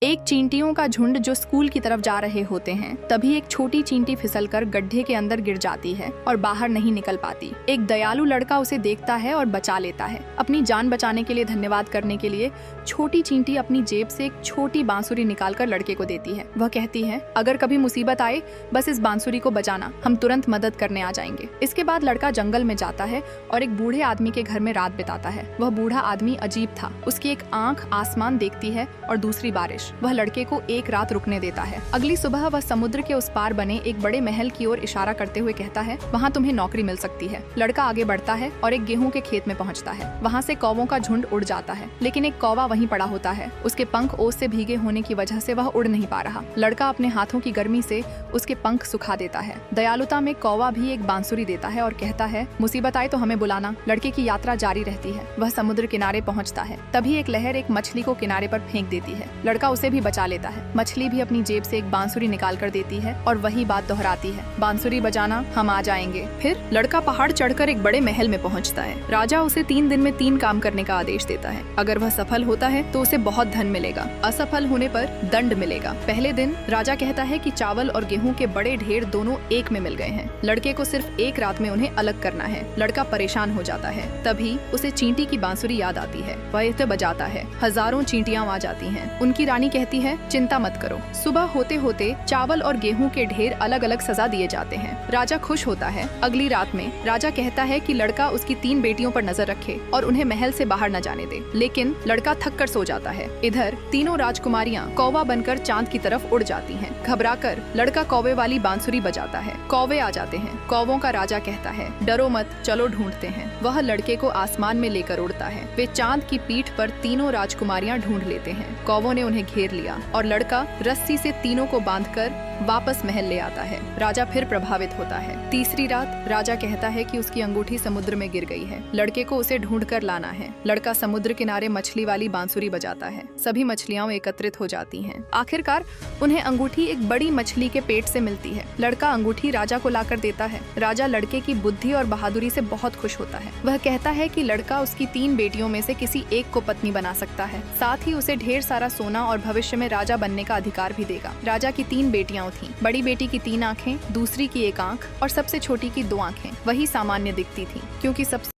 एक चींटियों का झुंड जो स्कूल की तरफ जा रहे होते हैं, तभी एक छोटी चींटी फिसलकर गड्ढे के अंदर गिर जाती है और बाहर नहीं निकल पाती। एक दयालु लड़का उसे देखता है और बचा लेता है। अपनी जान बचाने के लिए धन्यवाद करने के लिए छोटी चींटी अपनी जेब से एक छोटी बांसुरी निकालकर लड़के को देती है। वह कहती है, अगर कभी मुसीबत आए बस इस बांसुरी को बजाना, हम तुरंत मदद करने आ जाएंगे। इसके बाद लड़का जंगल में जाता है और एक बूढ़े आदमी के घर में रात बिताता है। वह बूढ़ा आदमी अजीब था। उसकी एक आंख आसमान देखती है और दूसरी बारिश। वह लड़के को एक रात रुकने देता है। अगली सुबह वह समुद्र के उस पार बने एक बड़े महल की ओर इशारा करते हुए कहता है, वहाँ तुम्हें नौकरी मिल सकती है। लड़का आगे बढ़ता है और एक गेहूं के खेत में पहुँचता है। वहाँ से कौवों का झुंड उड़ जाता है, लेकिन एक कौवा वहीं पड़ा होता है। उसके पंख ओस से भीगे होने की वजह से वह उड़ नहीं पा रहा। लड़का अपने हाथों की गर्मी से उसके पंख सुखा देता है। दयालुता में कौवा भी एक बांसुरी देता है और कहता है, मुसीबत आए तो हमें बुलाना। लड़के की यात्रा जारी रहती है। वह समुद्र किनारे पहुँचता है। तभी एक लहर एक मछली को किनारे पर फेंक देती है। लड़का उसे भी बचा लेता है। मछली भी अपनी जेब से एक बांसुरी निकाल कर देती है और वही बात दोहराती है, बांसुरी बजाना, हम आ जाएंगे। फिर लड़का पहाड़ चढ़कर एक बड़े महल में पहुंचता है। राजा उसे 3 दिन में 3 काम करने का आदेश देता है। अगर वह सफल होता है तो उसे बहुत धन मिलेगा, असफल होने पर दंड मिलेगा। पहले दिन राजा कहता है कि चावल और गेहूं के बड़े ढेर दोनों एक में मिल गए हैं। लड़के को सिर्फ एक रात में उन्हें अलग करना है। लड़का परेशान हो जाता है। तभी उसे चींटी की बांसुरी याद आती है। वह इसे बजाता है। हजारों चींटियां आ जाती हैं। उनकी रानी कहती है, चिंता मत करो। सुबह होते होते चावल और गेहूं के ढेर अलग अलग सजा दिए जाते हैं। राजा खुश होता है। अगली रात में राजा कहता है कि लड़का उसकी 3 बेटियों पर नजर रखे और उन्हें महल से बाहर न जाने दे, लेकिन लड़का थक कर सो जाता है। इधर तीनों राजकुमारियां कौवा बनकर चांद की तरफ उड़ जाती हैं। घबराकर लड़का कौवे वाली बांसुरी बजाता है। कौवे आ जाते हैं। कौवों का राजा कहता है, डरो मत, चलो ढूंढते हैं। वह लड़के को आसमान में लेकर उड़ता है। वे चांद की पीठ पर तीनों राजकुमारियां ढूंढ लेते हैं। कौवों ने उन्हें घेर लिया और लड़का रस्सी से तीनों को बांधकर वापस महल ले आता है। राजा फिर प्रभावित होता है। तीसरी रात राजा कहता है कि उसकी अंगूठी समुद्र में गिर गई है। लड़के को उसे ढूंढकर लाना है। लड़का समुद्र किनारे मछली वाली बांसुरी बजाता है। सभी मछलियां एकत्रित हो जाती हैं। आखिरकार उन्हें अंगूठी एक बड़ी मछली के पेट से मिलती है। लड़का अंगूठी राजा को लाकर देता है। राजा लड़के की बुद्धि और बहादुरी से बहुत खुश होता है। वह कहता है कि लड़का उसकी 3 बेटियों में से किसी एक को पत्नी बना सकता है। साथ ही उसे ढेर सारा सोना और भविष्य में राजा बनने का अधिकार भी देगा। राजा की 3 बेटियां थीं। बड़ी बेटी की 3 आंखें, दूसरी की 1 आंख और सबसे छोटी की 2 आंखें। वही सामान्य दिखती थी, क्योंकि सबसे